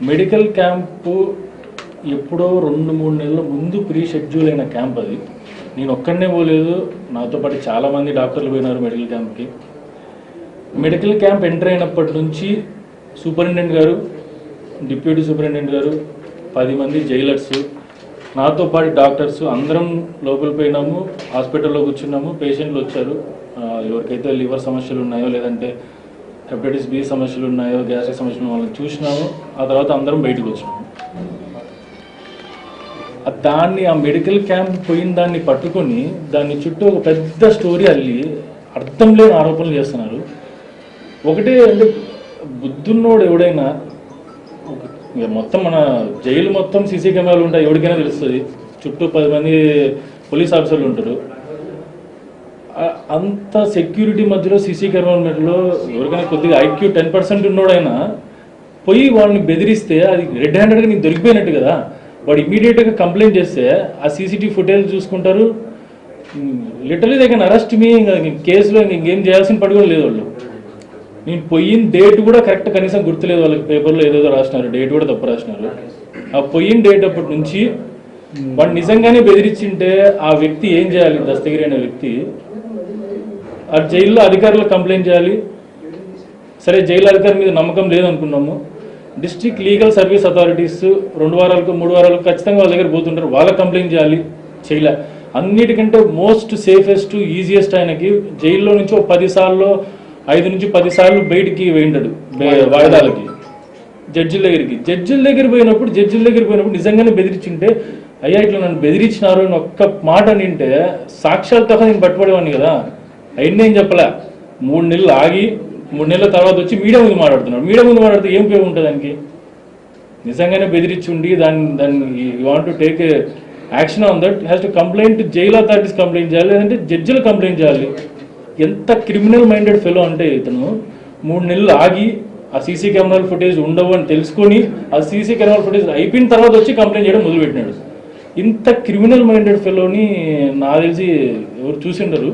Medical camp ఎప్పుడో 2-3 నెలల ముందు ప్రీ షెడ్యూల్ అయిన క్యాంప్ అది. నేను ఒక్కడనే పోలేదు, నాతో పాటు చాలామంది డాక్టర్లు పోయినారు మెడికల్ క్యాంప్కి. మెడికల్ క్యాంప్ ఎంటర్ అయినప్పటి నుంచి సూపరింటెండెంట్ గారు, డిప్యూటీ సూపరింటెండెంట్ గారు, 10 మంది జైలర్స్, నాతో పాటు డాక్టర్స్ అందరం లోపలికి పోయినాము. హాస్పిటల్లో కూర్చున్నాము. పేషెంట్లు వచ్చారు, ఎవరికైతే లివర్ సమస్యలు ఉన్నాయో లేదంటే హెపటైటిస్ బి సమస్యలు ఉన్నాయో గ్యాస్ట్రిక్ సమస్యలు వాళ్ళని చూసినాము. ఆ తర్వాత అందరం బయటకు వచ్చినాము. ఆ మెడికల్ క్యాంప్ పోయిన దాన్ని పట్టుకొని దాని చుట్టూ ఒక పెద్ద స్టోరీ అల్లి అర్థం లేని ఆరోపణలు చేస్తున్నారు. ఒకటే అంటే బుద్ధున్నోడు ఎవడైనా మొత్తం మన జైలు మొత్తం సీసీ కెమెరాలు ఉంటాయి, ఎవరికైనా తెలుస్తుంది. చుట్టూ 10 మంది పోలీస్ ఆఫీసర్లు ఉంటారు. అంత సెక్యూరిటీ మధ్యలో సీసీ కెమెరాల మధ్యలో ఎవరికైనా కొద్దిగా IQ 10% ఉన్నోడైనా పోయి వాళ్ళని బెదిరిస్తే అది రెడ్ హ్యాండెడ్గా నీకు దొరికిపోయినట్టు కదా. వాడు ఇమీడియట్గా కంప్లైంట్ చేస్తే ఆ CCTV ఫుటేజ్ చూసుకుంటారు. లిటరలీ దే కెన్ అరెస్ట్ మీ. ఇంకా కేసులో ఇంకేం చేయాల్సిన పడి కూడా లేదు. వాళ్ళు నేను పోయిన డేట్ కూడా కరెక్ట్ కనీసం గుర్తులేదు వాళ్ళకి. పేపర్లో ఏదేదో రాసినారు, డేట్ కూడా తప్పు రాసినారు. ఆ పోయిన డేట్ అప్పటి నుంచి వాడు నిజంగానే బెదిరించింటే ఆ వ్యక్తి ఏం చేయాలి? దస్తగిరి అనే వ్యక్తి ఆ జైల్లో అధికారులకు కంప్లైంట్ చేయాలి. సరే, జైలు అధికారి మీద నమ్మకం లేదనుకున్నాము. డిస్ట్రిక్ట్ లీగల్ సర్వీస్ అథారిటీస్ 2 వారాలకు 3 వారాలకు ఖచ్చితంగా వాళ్ళ దగ్గర పోతుంటారు, వాళ్ళకి కంప్లైంట్ చేయాలి. చేయలే. అన్నిటికంటే మోస్ట్ సేఫెస్ట్ ఈజియెస్ట్ ఆయనకి జైల్లో నుంచి 5 సార్లు 5 నుంచి 10 సార్లు బయటికి వేయంటాడు వాయిదాలకి జడ్జిల దగ్గర పోయినప్పుడు నిజంగానే బెదిరించింటే, అయ్యా ఇట్లా నన్ను బెదిరించినారు అని ఒక్క మాట నింటే సాక్ష్యాలతో నేను పట్టుబడేవాడిని కదా. అయినా ఏం చెప్పలే. 3 నెలలు ఆగి 3 నెలల తర్వాత వచ్చి మీడియా ముందు మాట్లాడుతున్నాడు. మీడియా ముందు మాట్లాడితే ఏం ఉపయోగం ఉంటుంది దానికి? నిజంగానే బెదిరించుండి దాన్ని you want to take action on that, has to complaint, jail authorities complaint చేయాలి, లేదంటే జడ్జిలు కంప్లైంట్ చేయాలి. ఎంత క్రిమినల్ మైండెడ్ ఫెలో అంటే ఇతను 3 నెలలు ఆగి ఆ సీసీ కెమెరాల ఫుటేజ్ ఉండవు అని తెలుసుకొని ఆ సీసీ కెమెరాల ఫుటేజ్ అయిపోయిన తర్వాత వచ్చి కంప్లైంట్ చేయడం మొదలుపెట్టినాడు. ఇంత క్రిమినల్ మైండెడ్ ఫెలోని నాకు తెలిసి ఎవరు చూసిండరు.